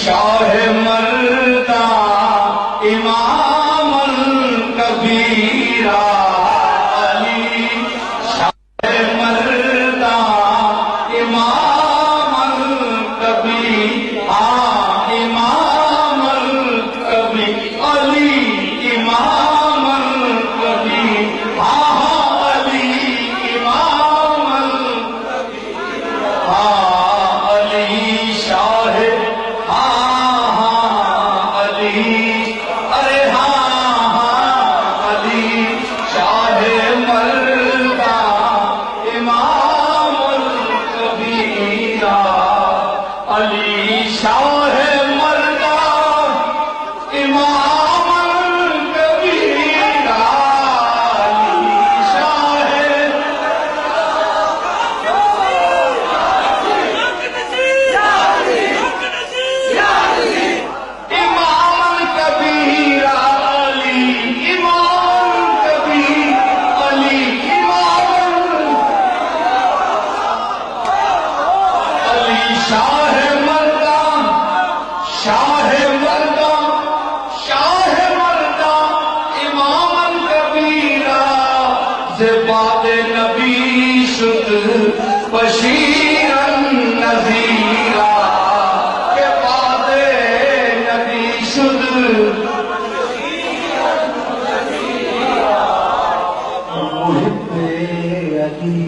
شاہ مردہ امام الکبیرہ علی شاہ مردہ امام الکبیرہ امام الکبیرہ علی امام الکبیرہ علی امام الکبیرہ علی شاہ علی شاہ مردہ امام الکبیرہ علی شاہ امام الکبیرہ علی امام الکبیرہ علی امام علی شاہ شاہ مردہ امام الکبیرہ زباد نبی شد بشیرا نذیرا کہ بعد نبی شد محب علی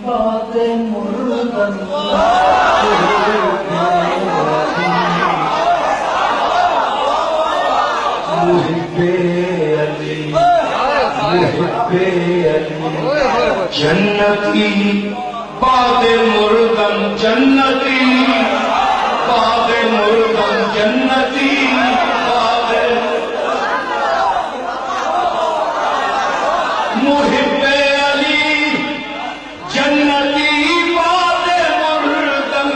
باد مردن محب علی جنتی باد مردن جنتی باد مردن جنتی باد محب جنتی باد مردن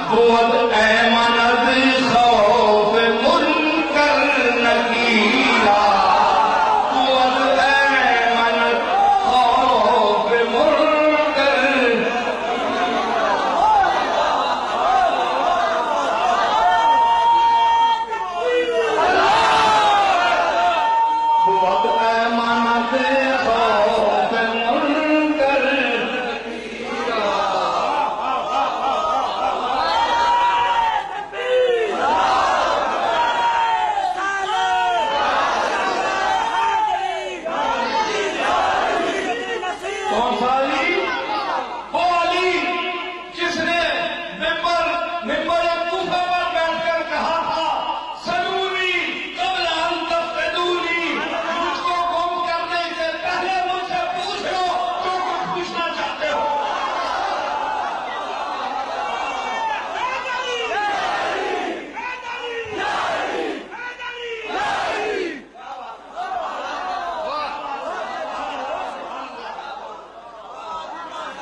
بود ایمند خوف منکر نکیرا بود ایمند خوف منکر بود ایمند خوف منکر کون سا علی؟ وہ علی جس نے ممبر کوفہ پر بیٹھ کر کہا تھا سلونی قبل ان تفتدونی، مجھ کو گم کرنے سے پہلے مجھ سے پوچھ لو جو کچھ پوچھنا چاہتے ہو۔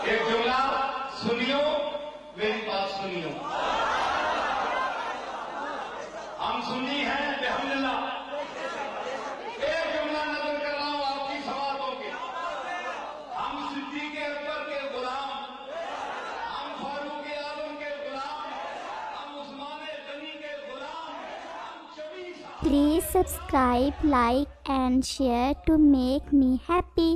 ایک جملہ سنیو، میری بات سنیو، ہم سنی ہیں الحمدللہ۔ ایک جملہ نظر کر رہا ہوں آپ کی سوالوں کے۔ ہم صدیق اکبر کے غلام، ہم فاروق اعظم کے غلام، ہم عثمان غنی کے غلام، ہم شبی صاحب۔ Please subscribe, like and share to make me happy.